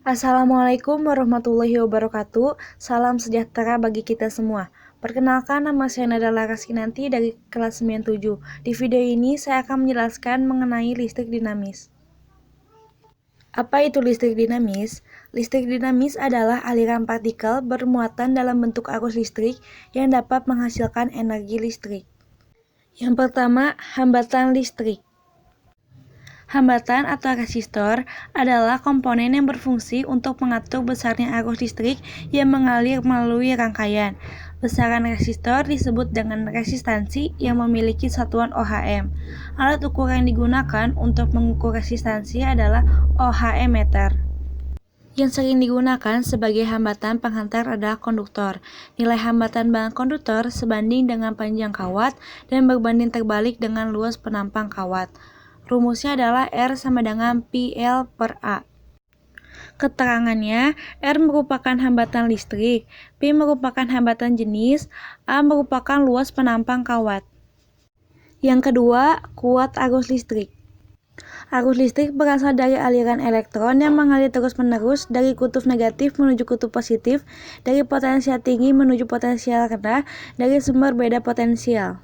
Assalamualaikum warahmatullahi wabarakatuh. Salam sejahtera bagi kita semua. Perkenalkan, nama saya Nada Laraskinanti dari kelas 97. Di video ini saya akan menjelaskan mengenai listrik dinamis. Apa itu listrik dinamis? Listrik dinamis adalah aliran partikel bermuatan dalam bentuk arus listrik yang dapat menghasilkan energi listrik. Yang pertama, hambatan listrik. Hambatan atau resistor adalah komponen yang berfungsi untuk mengatur besarnya arus listrik yang mengalir melalui rangkaian. Besaran resistor disebut dengan resistansi yang memiliki satuan ohm. Alat ukur yang digunakan untuk mengukur resistansi adalah ohm meter. Yang sering digunakan sebagai hambatan penghantar adalah konduktor. Nilai hambatan bahan konduktor sebanding dengan panjang kawat dan berbanding terbalik dengan luas penampang kawat. Rumusnya adalah R sama dengan PL per A. Keterangannya, R merupakan hambatan listrik, P merupakan hambatan jenis, A merupakan luas penampang kawat. Yang kedua, kuat arus listrik. Arus listrik berasal dari aliran elektron yang mengalir terus-menerus dari kutub negatif menuju kutub positif, dari potensial tinggi menuju potensial rendah, dari sumber beda potensial.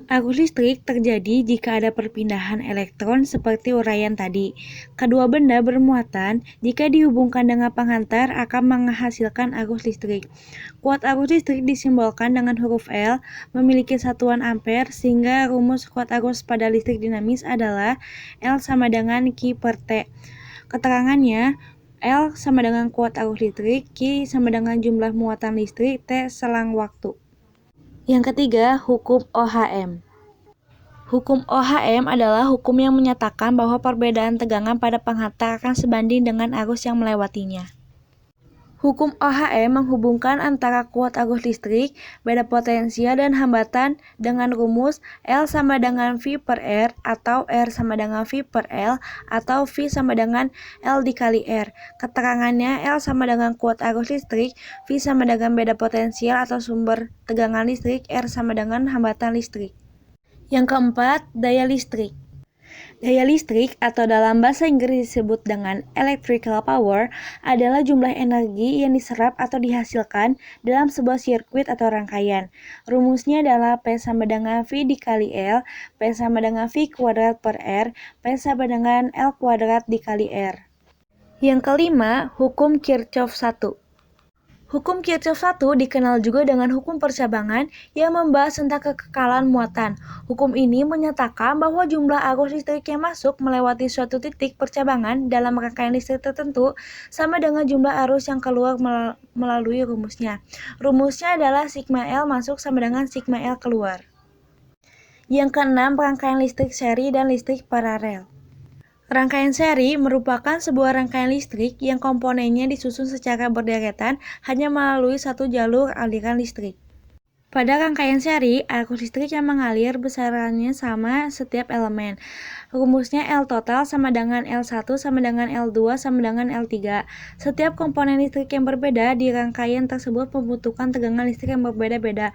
Arus listrik terjadi jika ada perpindahan elektron seperti uraian tadi. Kedua benda bermuatan jika dihubungkan dengan penghantar akan menghasilkan arus listrik. Kuat arus listrik disimbolkan dengan huruf L, memiliki satuan ampere, sehingga rumus kuat arus pada listrik dinamis adalah L sama dengan Q per T. Keterangannya, L sama dengan kuat arus listrik, Q sama dengan jumlah muatan listrik, T selang waktu. Yang ketiga, hukum Ohm. Hukum Ohm adalah hukum yang menyatakan bahwa perbedaan tegangan pada penghantar akan sebanding dengan arus yang melewatinya. Hukum Ohm menghubungkan antara kuat arus listrik, beda potensial dan hambatan dengan rumus L sama dengan V per R atau R sama dengan V per L atau V sama dengan L dikali R. Keterangannya, L sama dengan kuat arus listrik, V sama dengan beda potensial atau sumber tegangan listrik, R sama dengan hambatan listrik. Yang keempat, daya listrik. Daya listrik atau dalam bahasa Inggris disebut dengan electrical power adalah jumlah energi yang diserap atau dihasilkan dalam sebuah sirkuit atau rangkaian. Rumusnya adalah P sama dengan V dikali L, P sama dengan V kuadrat per R, P sama dengan L kuadrat dikali R. Yang kelima, hukum Kirchhoff 1. Hukum Kirchhoff 1 dikenal juga dengan hukum percabangan yang membahas tentang kekekalan muatan. Hukum ini menyatakan bahwa jumlah arus listrik yang masuk melewati suatu titik percabangan dalam rangkaian listrik tertentu sama dengan jumlah arus yang keluar melalui rumusnya. Rumusnya adalah sigma L masuk sama dengan sigma L keluar. Yang keenam, rangkaian listrik seri dan listrik paralel. Rangkaian seri merupakan sebuah rangkaian listrik yang komponennya disusun secara berderetan hanya melalui satu jalur aliran listrik. Pada rangkaian seri, arus listrik yang mengalir besarannya sama setiap elemen. Rumusnya L total sama dengan L1 sama dengan L2 sama dengan L3. Setiap komponen listrik yang berbeda di rangkaian tersebut membutuhkan tegangan listrik yang berbeda-beda.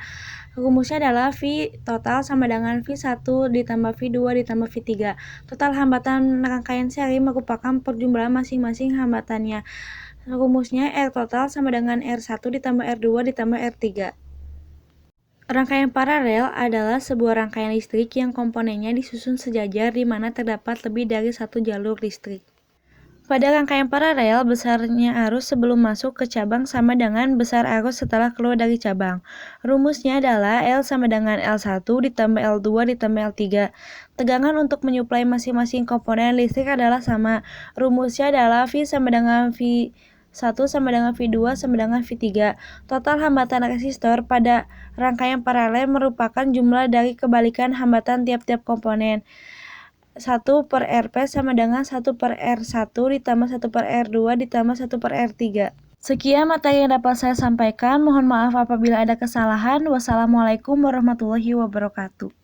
Rumusnya adalah V total sama dengan V1 ditambah V2 ditambah V3. Total hambatan rangkaian seri merupakan perjumlahan masing-masing hambatannya. Rumusnya R total sama dengan R1 ditambah R2 ditambah R3. Rangkaian paralel adalah sebuah rangkaian listrik yang komponennya disusun sejajar di mana terdapat lebih dari satu jalur listrik. Pada rangkaian paralel, besarnya arus sebelum masuk ke cabang sama dengan besar arus setelah keluar dari cabang. Rumusnya adalah L sama dengan L1 ditambah L2 ditambah L3. Tegangan untuk menyuplai masing-masing komponen listrik adalah sama. Rumusnya adalah V sama dengan V1 sama dengan V2 sama dengan V3. Total hambatan resistor pada rangkaian paralel merupakan jumlah dari kebalikan hambatan tiap-tiap komponen. 1 per Rp sama dengan 1 per R1 ditambah 1 per R2 ditambah 1 per R3. Sekian materi yang dapat saya sampaikan. Mohon maaf apabila ada kesalahan. Wassalamualaikum warahmatullahi wabarakatuh.